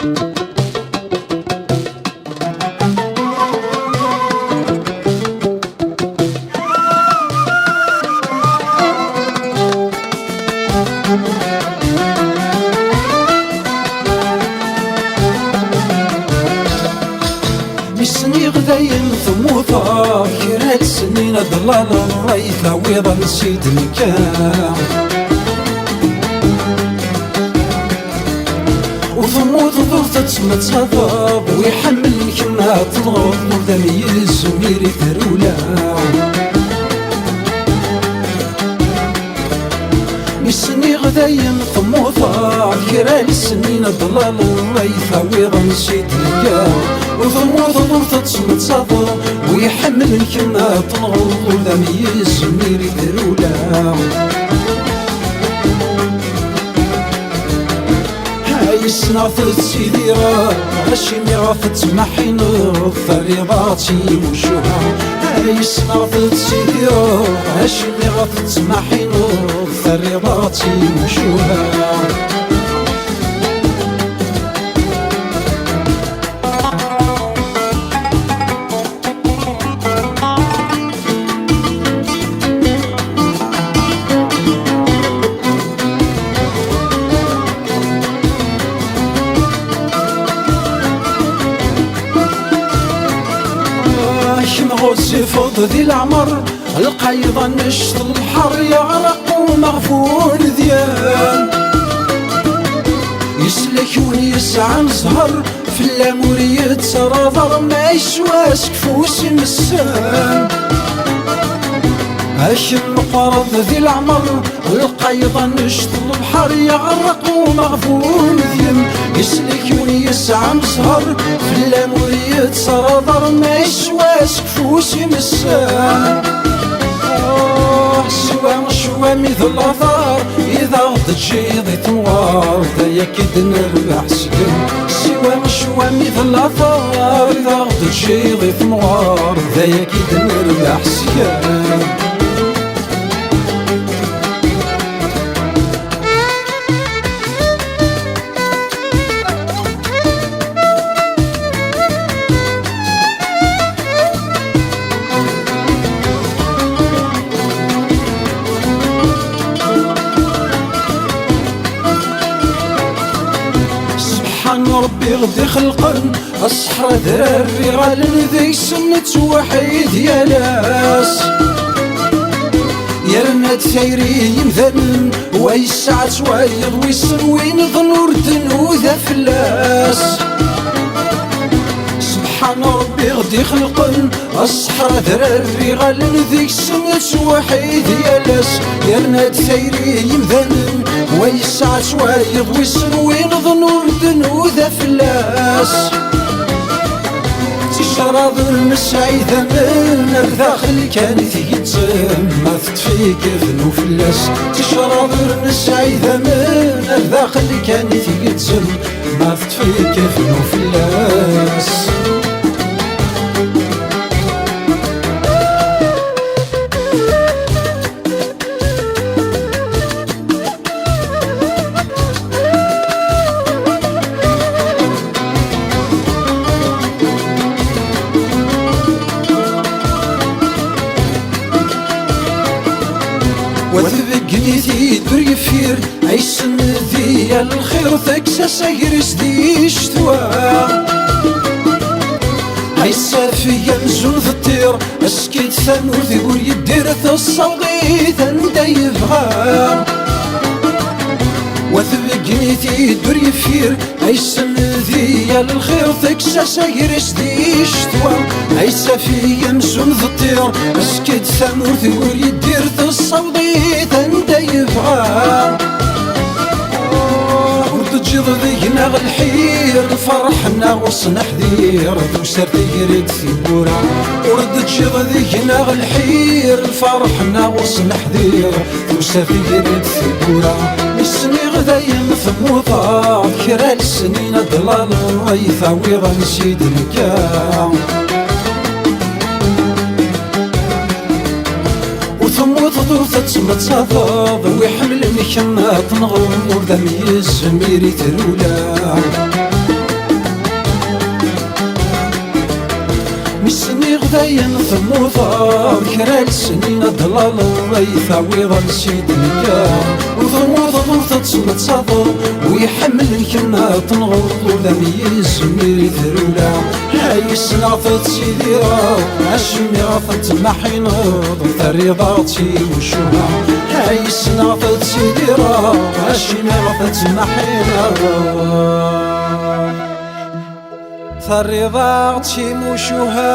مسني غداين ثموثا كرا السنين ضلال الريث ويضا نسيت المكان وثموث ضغطت تسمى تصادب ويحمل كما تضغط وذا ميز وميري ثرولا مسني غداين ثموثا كرا السنين ضلال الريث ويضا نسيت المكان وثموث ضغطت تسمى تصادب ويحمل كما تضغط وذا ميز وميري ثرولا يسنعثت سيدي راه هاشمي غافت محين فريضاتي وشوها يسنعثت سيدي راه هاشمي غافت محين فريضاتي وشوها سيفوض ذي العمر القيضة نشط الحر يغرق ومغفور ذيان يسلك ويسعى نزهر في اللامور يتسرضر ما يشواش كفوس مسان هاش المقرض ذي العمر القيضة نشط البحر يغرق ومغفور ذيان يسلك ويسعى نزهر في اللامور يتسرضر ما يشواش كفوس مسان شوا مثل الأثار إذا غدت جيضي تنوار ذا كيد نربح سكن شوا مثل الأثار إذا غدت جيضي تنوار ذا كيد نربح سكن ربي غدي خلقن الصحرا ذراري غالن ذي سنة وحيد يا ناس يا رنات ثيري يمذن ويسعى سوايض ويسن وين ظنور دنوذا فلاس سبحان ربي غدي خلقن الصحرا ذراري غالن ذي سنة وحيد يا ناس يا رنات ثيري يمذن ويسعى سوايض ويسن وين ظنور دنوذا فلاس تشرب المسعي ثمن داخل كانت يتسم ما تطفيك ذنو فلاس تشرب المسعي ثمن داخل كانت يتسم ما تطفيك ذنو فلاس وتبقني ذي دور يفير عيسن ذي الخير ثكسى سيرس ذي شتوى عيسى في يمزون ذي الطير اسكيت ثانور ذي قول يدير ثالصوغي ثندا يبغى وتبقني ذي دور يفير عيسن ذي الخير ثكسى سيرس ذي شتوى عيسى في يمزون ذي الطير اسكيت ثانور ذي قول يدير ثالصوغي ثندا يبغى تجيض ذينا الحير فرحنا وصنا حذير دوسر تيرد ثبورا ورد تجيض ذينا الحير فرحنا وصنا حذير دوسر تيرد ثبورا مسني غدايم ثموطا كرا السنين ضلال الريثا ويضا نسيد الكام وثموت ضوثت تسمى تصافض ويحمل مكما تنغر ذا ميز ميري ترولا داين ثموثر كرا السنين ضلال ضيثاوي ظل سيدنيا وثموث ضغط تسمى تصادر ويحمل كنا تنغض وذم يزمير ثرولا هاي سنعطت سيديرا عشمي غطت محين ضغط رضاتي وشوها هاي سنعطت سيديرا عشمي غطت محين ثرضاتي مشوها